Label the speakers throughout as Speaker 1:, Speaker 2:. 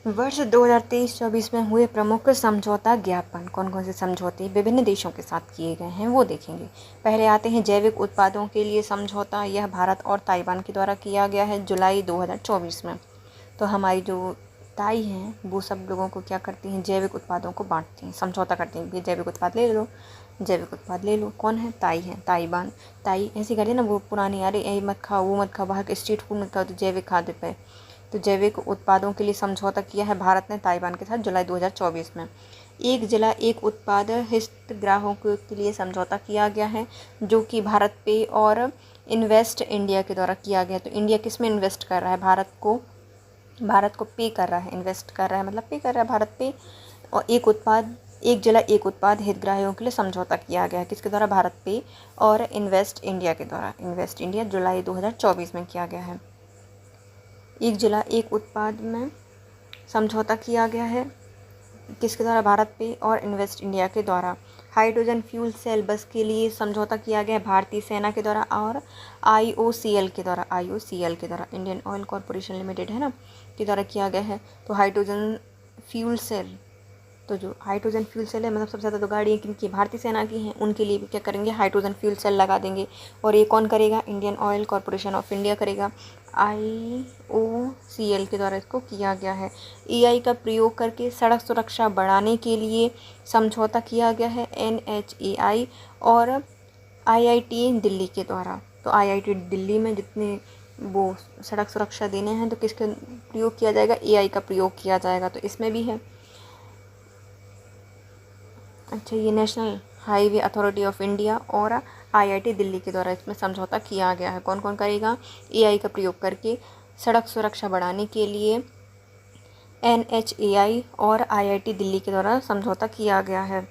Speaker 1: वर्ष 2023-24 में हुए प्रमुख समझौता ज्ञापन। कौन कौन से समझौते विभिन्न देशों के साथ किए गए हैं वो देखेंगे। पहले आते हैं जैविक उत्पादों के लिए समझौता। यह भारत और ताइवान के द्वारा किया गया है जुलाई 2024 में। तो हमारी जो ताई हैं वो सब लोगों को क्या करती हैं, जैविक उत्पादों को बांटती हैं, समझौता करती हैं कि जैविक उत्पाद ले लो, जैविक उत्पाद ले लो। कौन है? ताई है, ताइवान। ताई ऐसी करती है ना, वो पुरानी, अरे ये मत खाओ, वो मत खाओ, बाहर के स्ट्रीट फूड मत खाओ, तो जैविक खाद्य पे। तो जैविक उत्पादों के लिए समझौता किया है भारत ने ताइवान के साथ जुलाई 2024 में। एक जिला एक उत्पाद हितग्राहकों के लिए समझौता किया गया है, जो कि भारत पे और इन्वेस्ट इंडिया के द्वारा किया गया। तो इंडिया किस में इन्वेस्ट कर रहा है? भारत को पे कर रहा है, इन्वेस्ट कर रहा है मतलब पे कर रहा है भारत पे। और एक जिला एक उत्पाद हितग्राहियों के लिए समझौता किया गया है, किसके द्वारा? भारत पे और इन्वेस्ट इंडिया के द्वारा। इन्वेस्ट इंडिया जुलाई 2024 में किया गया है। एक जिला एक उत्पाद में समझौता किया गया है, किसके द्वारा? भारत पे और इन्वेस्ट इंडिया के द्वारा। हाइड्रोजन फ्यूल सेल बस के लिए समझौता किया गया है भारतीय सेना के द्वारा और IOCL के द्वारा, इंडियन ऑयल कॉरपोरेशन लिमिटेड है ना, के द्वारा किया गया है। तो हाइड्रोजन फ्यूल सेल, तो जो हाइड्रोजन फ्यूल सेल है, मतलब सबसे ज़्यादा तो गाड़ियाँ किनकी? भारतीय सेना की हैं, उनके लिए भी क्या करेंगे? हाइड्रोजन फ्यूल सेल लगा देंगे। और ये कौन करेगा? Indian oil corporation of India करेगा। IOCL के द्वारा इसको किया गया है। AI का प्रयोग करके सड़क सुरक्षा बढ़ाने के लिए समझौता किया गया है NHAI और IIT दिल्ली के द्वारा। तो IIT दिल्ली में जितने वो सड़क सुरक्षा देने हैं, तो किसका प्रयोग किया जाएगा? AI का प्रयोग किया जाएगा। तो इसमें भी है। अच्छा, ये national highway authority of India और IIT दिल्ली के द्वारा इसमें समझौता किया गया है। कौन कौन करेगा? AI का प्रयोग करके सड़क सुरक्षा बढ़ाने के लिए NHAI और IIT दिल्ली के द्वारा समझौता किया गया है।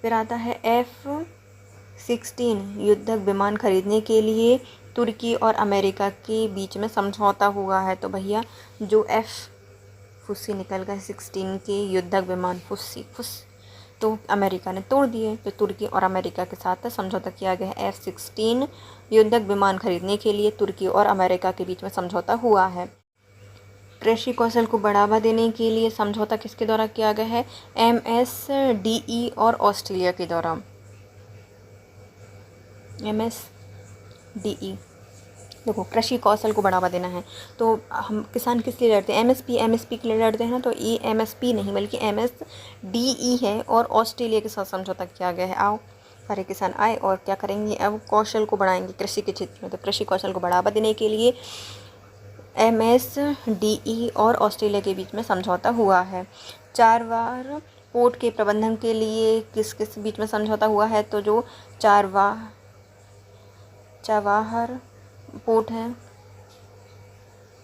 Speaker 1: फिर आता है F-16 युद्धक विमान खरीदने के लिए तुर्की और अमेरिका के बीच में समझौता हुआ है। तो भैया जो फुस्सी निकल गए 16 के युद्धक विमान फुस तो अमेरिका ने तोड़ दिए। तो तुर्की और अमेरिका के साथ समझौता किया गया है। F-16 युद्धक विमान खरीदने के लिए तुर्की और अमेरिका के बीच में समझौता हुआ है। कृषि कौशल को बढ़ावा देने के लिए समझौता किसके द्वारा किया गया है? MSDE और ऑस्ट्रेलिया के द्वारा। MSDE, देखो कृषि कौशल को बढ़ावा देना है, तो हम किसान किस लिए लड़ते हैं? MSP के लिए लड़ते हैं ना। तो ये MSP नहीं बल्कि MSDE है और ऑस्ट्रेलिया के साथ समझौता किया गया है। आओ सारे किसान आए और क्या करेंगे? अब कौशल को बढ़ाएंगे कृषि के क्षेत्र में। तो कृषि कौशल को बढ़ावा देने के लिए MSDE और ऑस्ट्रेलिया के बीच में समझौता हुआ है। चारवार पोर्ट के प्रबंधन के लिए किस किस बीच में समझौता हुआ है? तो जो चाबहार पोर्ट है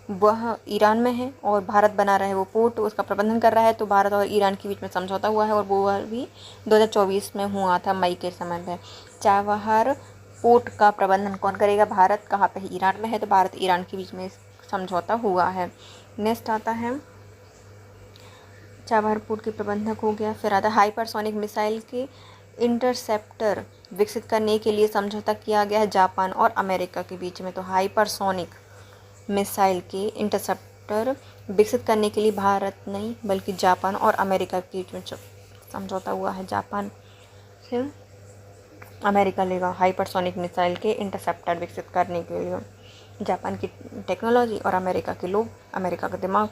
Speaker 1: वह ईरान में है और भारत बना रहा है वो पोर्ट, उसका प्रबंधन कर रहा है। तो भारत और ईरान के बीच में समझौता हुआ है और वो भी 2024 में हुआ था, मई के समय में। चाबहार पोर्ट का प्रबंधन कौन करेगा? भारत। कहाँ पे है? ईरान में है। तो भारत ईरान के बीच में समझौता हुआ है। नेक्स्ट आता है चाबहार पोर्ट के प्रबंधक हो गया। फिर आता है हाइपरसोनिक मिसाइल के इंटरसेप्टर विकसित करने के लिए समझौता किया गया है जापान और अमेरिका के बीच में। तो हाइपरसोनिक मिसाइल के इंटरसेप्टर विकसित करने के लिए भारत नहीं बल्कि जापान और अमेरिका के बीच में समझौता हुआ है। जापान फिर अमेरिका लेगा हाइपरसोनिक मिसाइल के इंटरसेप्टर विकसित करने के लिए। जापान की टेक्नोलॉजी और अमेरिका के लोग, अमेरिका का दिमाग,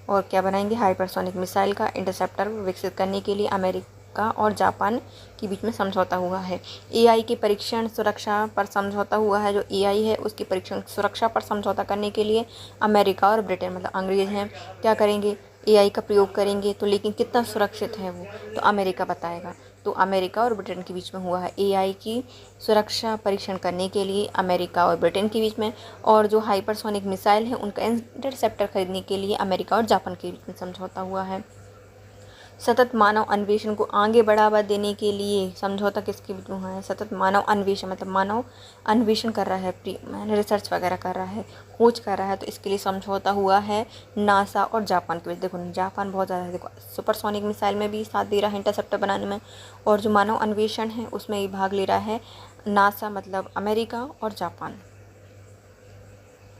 Speaker 1: और क्या बनाएंगे? हाइपरसोनिक मिसाइल का इंटरसेप्टर विकसित करने के लिए अमेरिका और जापान के बीच में समझौता हुआ है। AI के परीक्षण सुरक्षा पर समझौता हुआ है। जो AI है उसकी परीक्षण सुरक्षा पर समझौता करने के लिए अमेरिका और ब्रिटेन, मतलब अंग्रेज हैं, क्या करेंगे? AI का प्रयोग करेंगे। तो लेकिन कितना सुरक्षित है वो तो अमेरिका बताएगा। तो अमेरिका और ब्रिटेन के बीच में हुआ है AI की सुरक्षा परीक्षण करने के लिए अमेरिका और ब्रिटेन के बीच में। और जो हाइपरसोनिक मिसाइल है उनका इंटरसेप्टर खरीदने के लिए अमेरिका और जापान के बीच में समझौता हुआ है। सतत मानव अन्वेषण को आगे बढ़ावा देने के लिए समझौता किसके बीच में हुआ है? सतत मानव अन्वेषण, मतलब मानव अन्वेषण कर रहा है, रिसर्च वगैरह कर रहा है, खोज कर रहा है। तो इसके लिए समझौता हुआ है नासा और जापान के बीच। देखो जापान बहुत ज़्यादा है, देखो सुपरसोनिक मिसाइल में भी साथ दे रहा है इंटरसेप्टर बनाने में, और जो मानव अन्वेषण है उसमें ही भाग ले रहा है नासा, मतलब अमेरिका और जापान।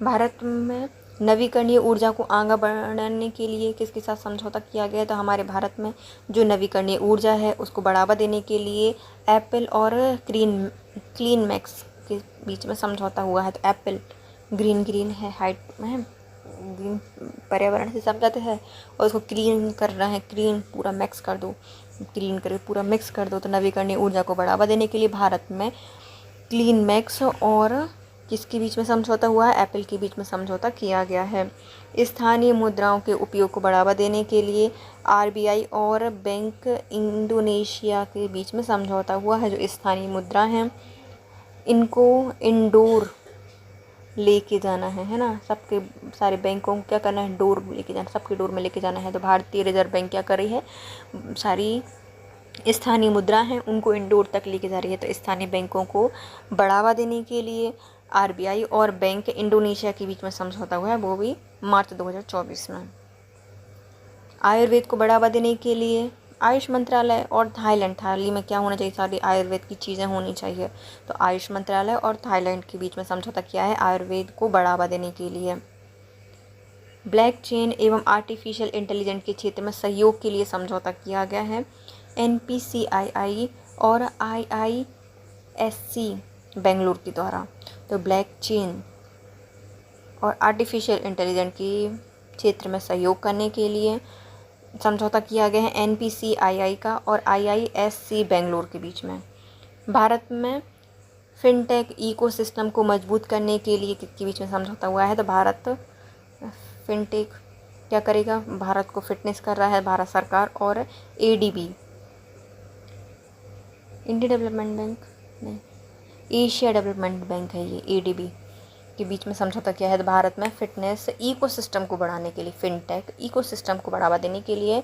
Speaker 1: भारत में नवीकरणीय ऊर्जा को आगे बढ़ाने के लिए किसके साथ समझौता किया गया है? तो हमारे भारत में जो नवीकरणीय ऊर्जा है उसको बढ़ावा देने के लिए एप्पल और क्लीन मैक्स के बीच में समझौता हुआ है। तो एप्पल ग्रीन है, हाइट है, ग्रीन पर्यावरण से समझाते हैं, और उसको क्लीन कर रहा है, क्लीन पूरा मिक्स कर दो, क्लीन करके पूरा मिक्स कर दो। तो नवीकरणीय ऊर्जा को बढ़ावा देने के लिए भारत में क्लीन मैक्स और किसके बीच में समझौता हुआ है? एप्पल के बीच में समझौता किया गया है। स्थानीय मुद्राओं के उपयोग को बढ़ावा देने के लिए आरबीआई और बैंक इंडोनेशिया के बीच में समझौता हुआ है। जो स्थानीय मुद्रा हैं इनको इंडोर लेके जाना है ना, सबके सारे बैंकों को क्या करना है? डोर लेके जाना, सबके डोर में लेके जाना है। तो भारतीय रिजर्व बैंक क्या कर रही है? सारी स्थानीय मुद्रा हैं उनको इंडोर तक लेके जा रही है। तो स्थानीय बैंकों को बढ़ावा देने के लिए आरबीआई और बैंक इंडोनेशिया के बीच में समझौता हुआ है, वो भी मार्च 2024 में। आयुर्वेद को बढ़ावा देने के लिए आयुष मंत्रालय और थाईलैंड में क्या होना चाहिए? सारी आयुर्वेद की चीज़ें होनी चाहिए। तो आयुष मंत्रालय और थाईलैंड के बीच में समझौता किया है आयुर्वेद को बढ़ावा देने के लिए। ब्लैक चेन एवं आर्टिफिशियल इंटेलिजेंस के क्षेत्र में सहयोग के लिए समझौता किया गया है NPCII और IISC बेंगलुरु के द्वारा। तो ब्लैक चेन और आर्टिफिशियल इंटेलिजेंस के क्षेत्र में सहयोग करने के लिए समझौता किया गया है NPCII का और IISC बेंगलुरु के बीच में। भारत में फिनटेक इकोसिस्टम को मजबूत करने के लिए किसके बीच में समझौता हुआ है? तो भारत फिनटेक क्या करेगा? भारत को फिटनेस कर रहा है भारत सरकार और ADB, इंडिया डेवलपमेंट बैंक नहीं, एशिया डेवलपमेंट बैंक है ये, ADB के बीच में समझौता किया है। तो भारत में फिटनेस इकोसिस्टम को बढ़ाने के लिए, फिनटेक इकोसिस्टम को बढ़ावा देने के लिए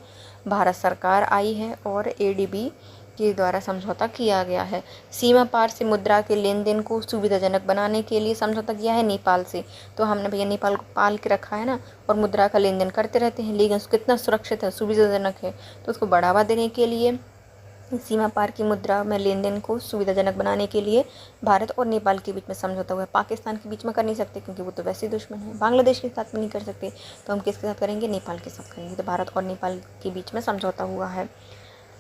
Speaker 1: भारत सरकार आई है और ADB के द्वारा समझौता किया गया है। सीमा पार से मुद्रा के लेन देन को सुविधाजनक बनाने के लिए समझौता किया है नेपाल से। तो हमने भैया नेपाल को पाल के रखा है ना, और मुद्रा का लेन देन करते रहते हैं, लेकिन उसको कितना सुरक्षित है, सुविधाजनक है, तो उसको बढ़ावा देने के लिए सीमा पार की मुद्रा में लेन देन को सुविधाजनक बनाने के लिए भारत और नेपाल के बीच में समझौता हुआ है। पाकिस्तान के बीच में कर नहीं सकते क्योंकि वो तो वैसे दुश्मन है, बांग्लादेश के साथ में नहीं कर सकते, तो हम किसके साथ करेंगे? नेपाल के साथ करेंगे। तो भारत और नेपाल के बीच में समझौता हुआ है।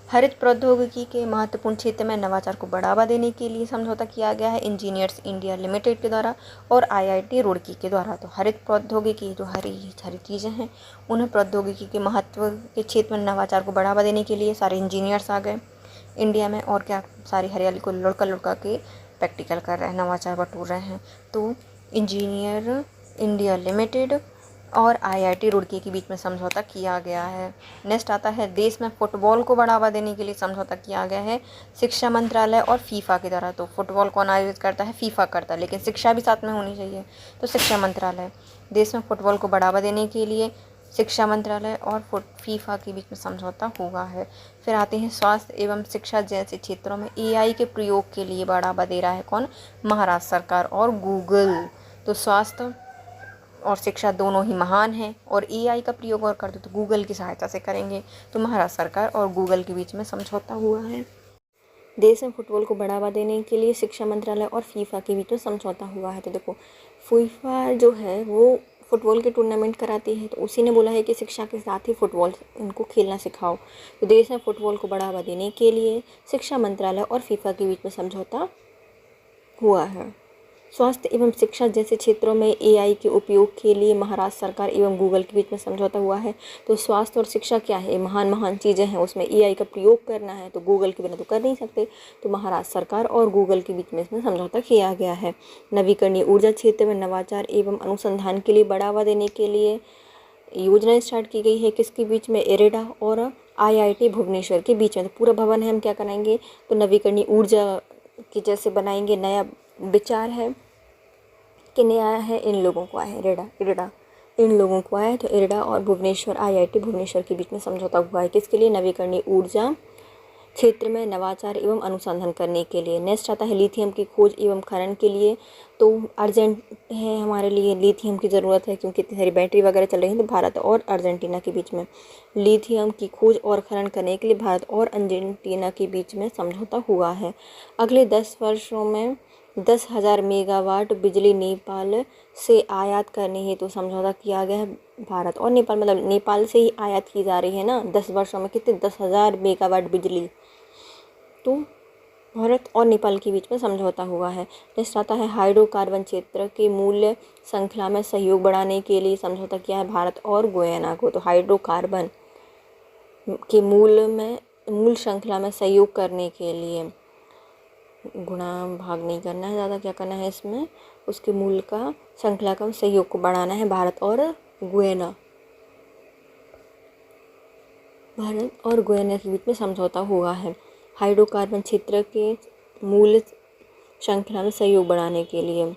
Speaker 1: हरित प्रौद्योगिकी के महत्वपूर्ण क्षेत्र में नवाचार को बढ़ावा देने के लिए समझौता किया गया है इंजीनियर्स इंडिया लिमिटेड के द्वारा और IIT रुड़की के द्वारा। तो हरित प्रौद्योगिकी जो हरी चीज़ें हैं, उन्हें प्रौद्योगिकी के महत्व के क्षेत्र में नवाचार को बढ़ावा देने के लिए सारे इंजीनियर्स आ गए इंडिया में, और क्या सारी हरियाली को लुढ़का के प्रैक्टिकल कर रहे हैं, नवाचार बटोर रहे हैं। तो इंजीनियर इंडिया लिमिटेड और IIT रुड़की के बीच में समझौता किया गया है। नेक्स्ट आता है देश में फुटबॉल को बढ़ावा देने के लिए समझौता किया गया है शिक्षा मंत्रालय और फीफा के द्वारा। तो फुटबॉल कौन आयोजित करता है? फीफा करता है, लेकिन शिक्षा भी साथ में होनी चाहिए, तो शिक्षा मंत्रालय। देश में फुटबॉल को बढ़ावा देने के लिए शिक्षा मंत्रालय और फीफा के बीच में समझौता हुआ है। फिर आते हैं स्वास्थ्य एवं शिक्षा जैसे क्षेत्रों में AI के प्रयोग के लिए बढ़ावा दे रहा है कौन? महाराष्ट्र सरकार और गूगल। तो स्वास्थ्य और शिक्षा दोनों ही महान हैं, और AI का प्रयोग और करते तो गूगल की सहायता से करेंगे। तो महाराष्ट्र सरकार और गूगल के बीच में समझौता हुआ है। देश में फुटबॉल को बढ़ावा देने के लिए शिक्षा मंत्रालय और फीफा के बीच में समझौता हुआ है। तो देखो फीफा जो है वो फुटबॉल के टूर्नामेंट कराती है, तो उसी ने बोला है कि शिक्षा के साथ ही फुटबॉल इनको खेलना सिखाओ। तो देश में फुटबॉल को बढ़ावा देने के लिए शिक्षा मंत्रालय और फीफा के बीच में समझौता हुआ है। स्वास्थ्य एवं शिक्षा जैसे क्षेत्रों में AI के उपयोग के लिए महाराष्ट्र सरकार एवं गूगल के बीच में समझौता हुआ है। तो स्वास्थ्य और शिक्षा क्या है? महान चीज़ें हैं, उसमें AI का प्रयोग करना है, तो गूगल के बिना तो कर नहीं सकते, तो महाराष्ट्र सरकार और गूगल के बीच में इसमें समझौता किया गया है। नवीकरणीय ऊर्जा क्षेत्र में नवाचार एवं अनुसंधान के लिए बढ़ावा देने के लिए योजना स्टार्ट की गई है किसके बीच में? IREDA और IIT भुवनेश्वर के बीच में। तो पूरा भवन है, हम क्या कराएंगे? तो नवीकरणीय ऊर्जा की जैसे बनाएंगे, नया विचार है कि नया है, इन लोगों को आया है IREDA इन लोगों को आया है। तो IREDA और भुवनेश्वर IIT भुवनेश्वर के बीच में समझौता हुआ है किसके लिए? नवीकरणीय ऊर्जा क्षेत्र में नवाचार एवं अनुसंधान करने के लिए। नेक्स्ट आता है लिथियम की खोज एवं खनन के लिए। तो अर्जेंट है हमारे लिए, लिथियम की ज़रूरत है क्योंकि इतनी सारी बैटरी वगैरह चल रही हैं। तो भारत और अर्जेंटीना के बीच में लिथियम की खोज और खनन करने के लिए भारत और अर्जेंटीना के बीच में समझौता हुआ है। अगले 10 वर्षों में 10,000 मेगावाट बिजली नेपाल से आयात करने हेतु समझौता किया गया है भारत और नेपाल, मतलब नेपाल से ही आयात की जा रही है ना 10 वर्षों में कितने 10,000 मेगावाट बिजली, तो भारत और नेपाल के बीच में समझौता हुआ है। नेक्स्ट आता है हाइड्रोकार्बन क्षेत्र के मूल्य श्रृंखला में सहयोग बढ़ाने के लिए समझौता किया है भारत और गुयाना को। तो हाइड्रोकार्बन के मूल श्रृंखला में सहयोग करने के लिए, गुणा भाग नहीं करना है ज़्यादा, क्या करना है इसमें, उसके मूल का श्रृंखला का सहयोग को बढ़ाना है भारत और गुयाना के बीच में समझौता हुआ है। हाइड्रोकार्बन क्षेत्र के मूल श्रृंखला में सहयोग बढ़ाने के लिए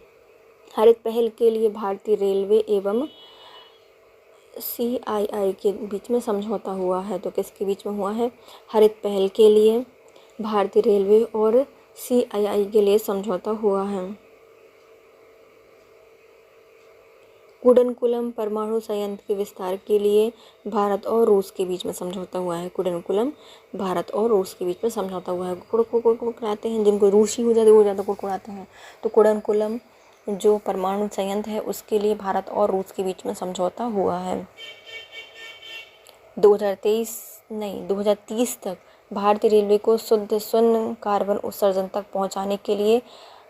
Speaker 1: हरित पहल के लिए भारतीय रेलवे एवं CII के बीच में समझौता हुआ है। तो किसके बीच में हुआ है? हरित पहल के लिए भारतीय रेलवे और CII के लिए समझौता हुआ है। कुडनकुलम परमाणु संयंत्र के विस्तार के लिए भारत और रूस के बीच में समझौता हुआ है। कुडनकुलम भारत और रूस के बीच में समझौता हुआ है। कुड़कुड़ाते हैं, जिनको रूसी हो जाते वो ज़्यादा कुड़कुड़ाते हैं। तो कुडनकुलम जो परमाणु संयंत्र है उसके लिए भारत और रूस के बीच में समझौता हुआ है। 2030 तक भारतीय रेलवे को शुद्ध शून्य कार्बन उत्सर्जन तक पहुंचाने के लिए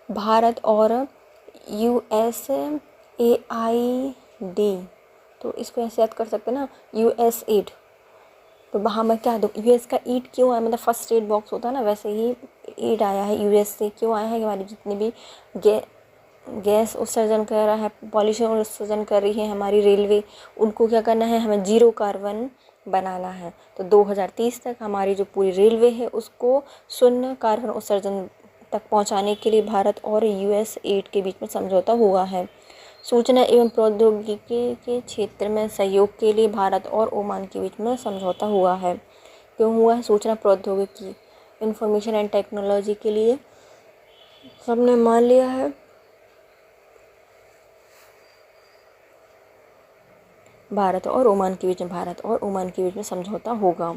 Speaker 1: भारत और USAID, तो इसको ऐसे याद कर सकते हैं ना, USAID। तो वहाँ मैं क्या दूँ, US का ईड क्यों आया, मतलब फर्स्ट एड बॉक्स होता है ना, वैसे ही ईड आया है US से। क्यों आया है कि हमारी जितनी भी गैस उत्सर्जन कर रहा है, पॉल्यूशन उत्सर्जन कर रही है हमारी रेलवे, उनको क्या करना है, हमें जीरो कार्बन बनाना है। तो 2030 तक हमारी जो पूरी रेलवे है उसको शून्य कार्बन उत्सर्जन तक पहुंचाने के लिए भारत और USAID के बीच में समझौता हुआ है। सूचना एवं प्रौद्योगिकी के क्षेत्र में सहयोग के लिए भारत और ओमान के बीच में समझौता हुआ है। क्यों हुआ है? सूचना प्रौद्योगिकी, इंफॉर्मेशन एंड टेक्नोलॉजी के लिए सबने मान लिया है भारत और ओमान के बीच में समझौता होगा।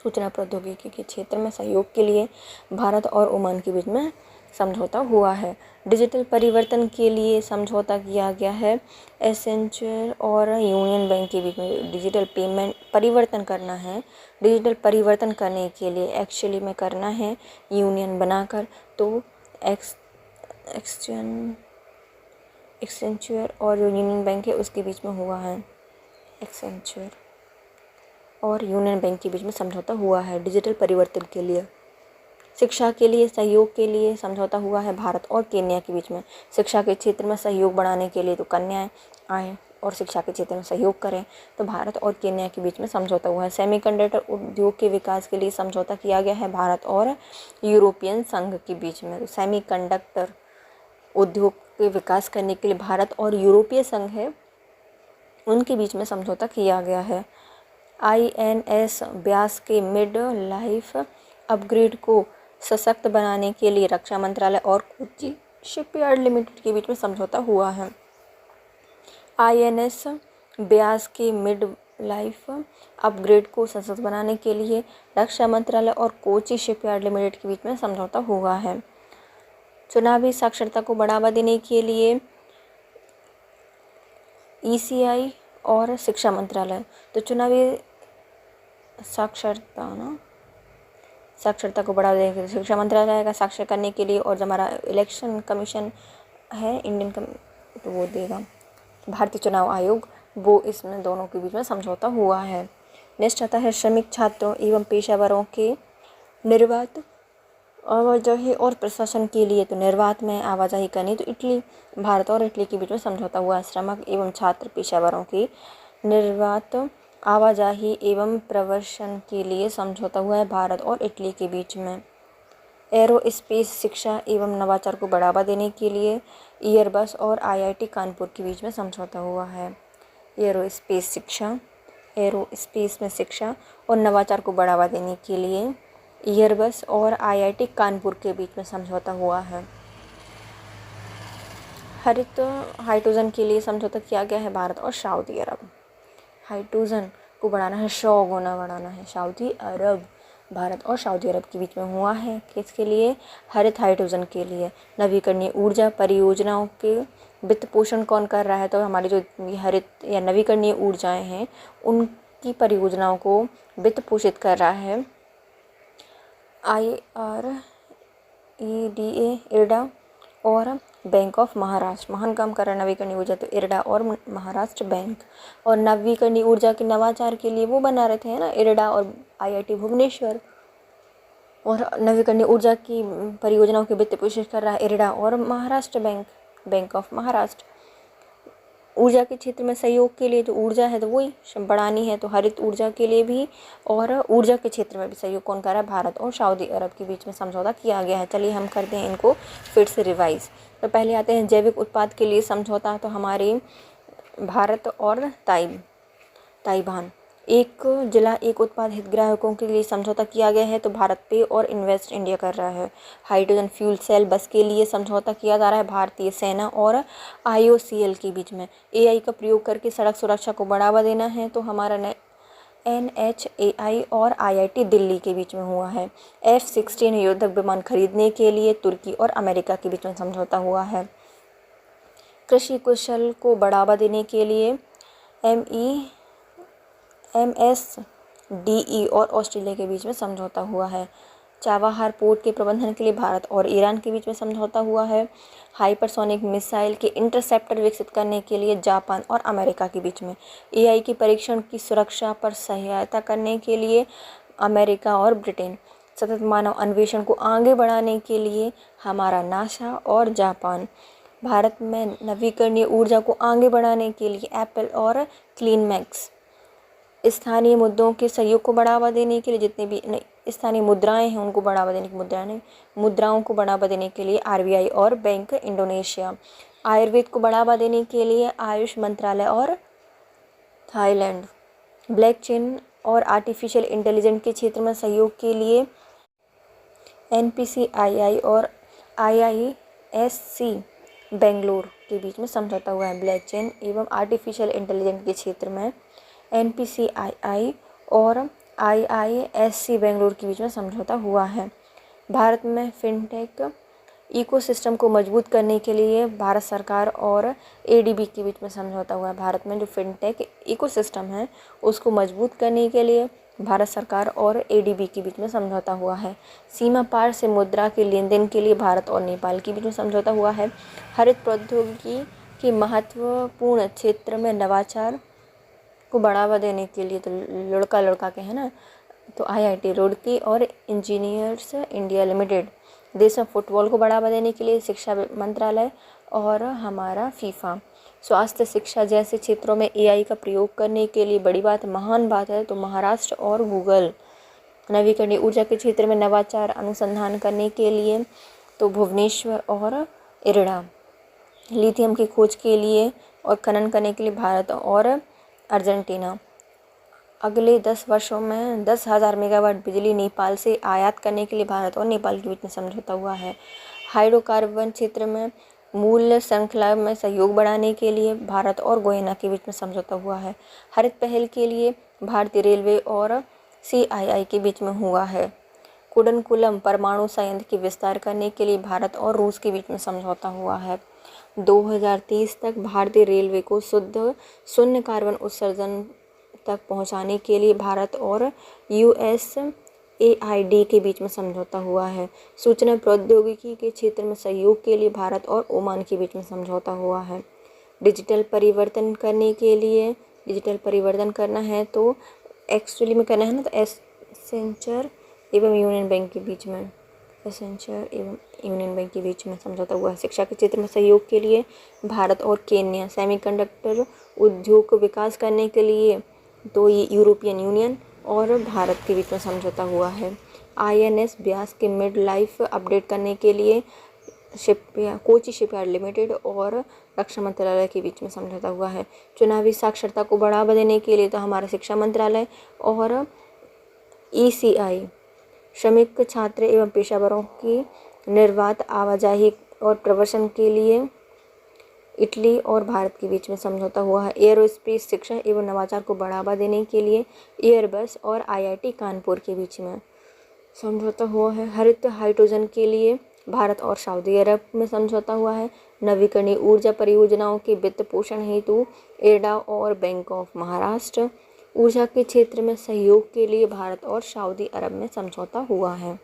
Speaker 1: सूचना प्रौद्योगिकी के क्षेत्र में सहयोग के लिए भारत और ओमान के बीच में समझौता हुआ है। डिजिटल परिवर्तन के लिए समझौता किया गया है एसेंचर और यूनियन बैंक के बीच में। डिजिटल पेमेंट परिवर्तन करना है, डिजिटल परिवर्तन करने के लिए एक्चुअली में करना है यूनियन बनाकर, तो एक्सेंचर और यूनियन बैंक है उसके बीच में हुआ है। एक्सेंचर और यूनियन बैंक के बीच में समझौता हुआ है डिजिटल परिवर्तन के लिए। शिक्षा के लिए सहयोग के लिए समझौता हुआ है भारत और केन्या के बीच में। शिक्षा के क्षेत्र में सहयोग बढ़ाने के लिए, तो कन्याएं आएँ और शिक्षा के क्षेत्र में सहयोग करें, तो भारत और केन्या के बीच में समझौता हुआ है। सेमीकंडक्टर उद्योग के विकास के लिए समझौता किया गया है भारत और यूरोपियन संघ के बीच में। तो सेमीकंडक्टर उद्योग के विकास करने के लिए भारत और यूरोपीय संघ है उनके बीच में समझौता किया गया है। INS व्यास के मिड लाइफ अपग्रेड को सशक्त बनाने के लिए रक्षा मंत्रालय और कोची शिपयार्ड लिमिटेड के बीच में समझौता हुआ है। INS व्यास के मिड लाइफ अपग्रेड को सशक्त बनाने के लिए रक्षा मंत्रालय और कोची शिपयार्ड लिमिटेड के बीच में समझौता हुआ है। चुनावी साक्षरता को बढ़ावा देने के लिए ECI और शिक्षा मंत्रालय, तो चुनावी साक्षरता को बढ़ावा देने के लिए शिक्षा मंत्रालय का साक्षर करने के लिए, और जो हमारा इलेक्शन कमीशन है इंडियन तो वो देगा भारतीय चुनाव आयोग, वो इसमें दोनों के बीच में समझौता हुआ है। नेक्स्ट आता है श्रमिक छात्रों एवं पेशेवरों के निर्बाध आवाजाही और प्रशासन के लिए। तो निर्बाध में आवाजाही करनी, तो भारत और इटली के बीच में समझौता हुआ है। श्रमिक एवं छात्र पेशेवरों की निर्बाध आवाजाही एवं प्रशासन के लिए समझौता हुआ है भारत और इटली के बीच में। एरोस्पेस शिक्षा एवं नवाचार को बढ़ावा देने के लिए एयरबस और IIT कानपुर के बीच में समझौता हुआ है। एरोस्पेस में शिक्षा और नवाचार को बढ़ावा देने के लिए एयरबस और IIT कानपुर के बीच में समझौता हुआ है। हरित हाइड्रोजन के लिए समझौता किया गया है भारत और सऊदी अरब। हाइड्रोजन को बढ़ाना है, 100 गुना बढ़ाना है सऊदी अरब भारत और सऊदी अरब के बीच में हुआ है। किसके लिए? हरित हाइड्रोजन के लिए। नवीकरणीय ऊर्जा परियोजनाओं के वित्त पोषण कौन कर रहा है? तो हमारी जो हरित या नवीकरणीय ऊर्जाएं हैं उनकी परियोजनाओं को वित्त पोषित कर रहा है IREDA और बैंक ऑफ महाराष्ट्र। महान काम कर रहा है नवीकरणीय ऊर्जा तो इरडा और महाराष्ट्र बैंक। और नवीकरणीय ऊर्जा के नवाचार के लिए वो बना रहे थे ना, इरडा और IIT भुवनेश्वर। और नवीकरणीय ऊर्जा की परियोजनाओं के वित्त पोषित कर रहा है इरडा और Maharashtra bank, bank of Maharashtra. ऊर्जा के क्षेत्र में सहयोग के लिए जो ऊर्जा है तो वही बढ़ानी है, तो हरित ऊर्जा के लिए भी और ऊर्जा के क्षेत्र में भी सहयोग कौन कर रहा है? भारत और सऊदी अरब के बीच में समझौता किया गया है। चलिए हम करते हैं इनको फिर से रिवाइज। तो पहले आते हैं जैविक उत्पाद के लिए समझौता। तो हमारे भारत और ताइवान एक जिला एक उत्पाद हितग्राहकों के लिए समझौता किया गया है। तो भारत पे और इन्वेस्ट इंडिया कर रहा है। हाइड्रोजन फ्यूल सेल बस के लिए समझौता किया जा रहा है भारतीय सेना और IOCL के बीच में। AI का प्रयोग करके सड़क सुरक्षा को बढ़ावा देना है। तो हमारा NHAI और IIT दिल्ली के बीच में हुआ है। F-16 युद्धक विमान खरीदने के लिए तुर्की और अमेरिका के बीच में समझौता हुआ है। कृषि कौशल को बढ़ावा देने के लिए MSDE और ऑस्ट्रेलिया के बीच में समझौता हुआ है। चाबहार पोर्ट के प्रबंधन के लिए भारत और ईरान के बीच में समझौता हुआ है। हाइपरसोनिक मिसाइल के इंटरसेप्टर विकसित करने के लिए जापान और अमेरिका के बीच में। AI के परीक्षण की सुरक्षा पर सहायता करने के लिए अमेरिका और ब्रिटेन। सतत मानव अन्वेषण को आगे बढ़ाने के लिए हमारा नासा और जापान। भारत में नवीकरणीय ऊर्जा को आगे बढ़ाने के लिए एप्पल और क्लीनमैक्स। स्थानीय मुद्दों के सहयोग को बढ़ावा देने के लिए जितने भी स्थानीय मुद्राएं हैं उनको बढ़ावा देने की मुद्राओं को बढ़ावा देने के लिए RBI और बैंक इंडोनेशिया। आयुर्वेद को बढ़ावा देने के लिए आयुष मंत्रालय और थाईलैंड। ब्लॉकचेन और आर्टिफिशियल इंटेलिजेंस के क्षेत्र में सहयोग के लिए NPCII और IISc बेंगलोर के बीच में समझौता हुआ है। ब्लॉकचेन एवं आर्टिफिशियल इंटेलिजेंस के क्षेत्र में NPCII और IISc बेंगलोर के बीच में समझौता हुआ है। भारत में फिनटेक इकोसिस्टम को मजबूत करने के लिए भारत सरकार और ADB के बीच में समझौता हुआ है। भारत में जो फिनटेक इकोसिस्टम है उसको मजबूत करने के लिए भारत सरकार और ADB के बीच में समझौता हुआ है। सीमा पार से मुद्रा के लेन देन के लिए भारत और नेपाल के बीच में समझौता हुआ है। हरित प्रौद्योगिकी के महत्वपूर्ण क्षेत्र में नवाचार को बढ़ावा देने के लिए तो लड़का के है ना, तो IIT रुड़की और इंजीनियर्स इंडिया लिमिटेड। देश में फुटबॉल को बढ़ावा देने के लिए शिक्षा मंत्रालय और हमारा FIFA। स्वास्थ्य शिक्षा जैसे क्षेत्रों में AI का प्रयोग करने के लिए बड़ी बात महान बात है तो महाराष्ट्र और गूगल। नवीकरणीय ऊर्जा के क्षेत्र में नवाचार अनुसंधान करने के लिए तो भुवनेश्वर और इरडा। लिथियम की खोज के लिए और खनन करने के लिए भारत और अर्जेंटीना। अगले 10 वर्षों में 10,000 मेगावाट बिजली नेपाल से आयात करने के लिए भारत और नेपाल के बीच में समझौता हुआ है। हाइड्रोकार्बन क्षेत्र में मूल्य श्रृंखला में सहयोग बढ़ाने के लिए भारत और गयाना के बीच में समझौता हुआ है। हरित पहल के लिए भारतीय रेलवे और CII के बीच में हुआ है। कुडनकुलम परमाणु संयंत्र के विस्तार करने के लिए भारत और रूस के बीच में समझौता हुआ है। 2030 तक भारतीय रेलवे को शून्य कार्बन उत्सर्जन तक पहुंचाने के लिए भारत और USAID के बीच में समझौता हुआ है। सूचना प्रौद्योगिकी के क्षेत्र में सहयोग के लिए भारत और ओमान के बीच में समझौता हुआ है। डिजिटल परिवर्तन करना है तो एक्चुअली में करना है ना, तो एसेंचर एवं यूनियन बैंक के बीच में समझौता हुआ है। शिक्षा के क्षेत्र में सहयोग के लिए भारत और केन्या। सेमीकंडक्टर उद्योग को विकास करने के लिए तो ये यूरोपियन यूनियन और भारत के बीच में समझौता हुआ है। INS ब्यास के मिड लाइफ अपडेट करने के लिए कोची शिपयार्ड लिमिटेड और रक्षा मंत्रालय के बीच में समझौता हुआ है। चुनावी साक्षरता को बढ़ावा देने के लिए तो हमारा शिक्षा मंत्रालय और ECI। श्रमिक छात्र एवं पेशेवरों की निर्बाध आवाजाही और प्रवासन के लिए इटली और भारत के बीच में समझौता हुआ है। एयरोस्पेस शिक्षा एवं नवाचार को बढ़ावा देने के लिए एयरबस और IIT कानपुर के बीच में। समझौता हुआ है। हरित हाइड्रोजन के लिए भारत और सऊदी अरब में समझौता हुआ है। नवीकरणीय ऊर्जा परियोजनाओं के वित्त पोषण हेतु इरडा और बैंक ऑफ महाराष्ट्र। ऊर्जा के क्षेत्र में सहयोग के लिए भारत और सऊदी अरब में समझौता हुआ है।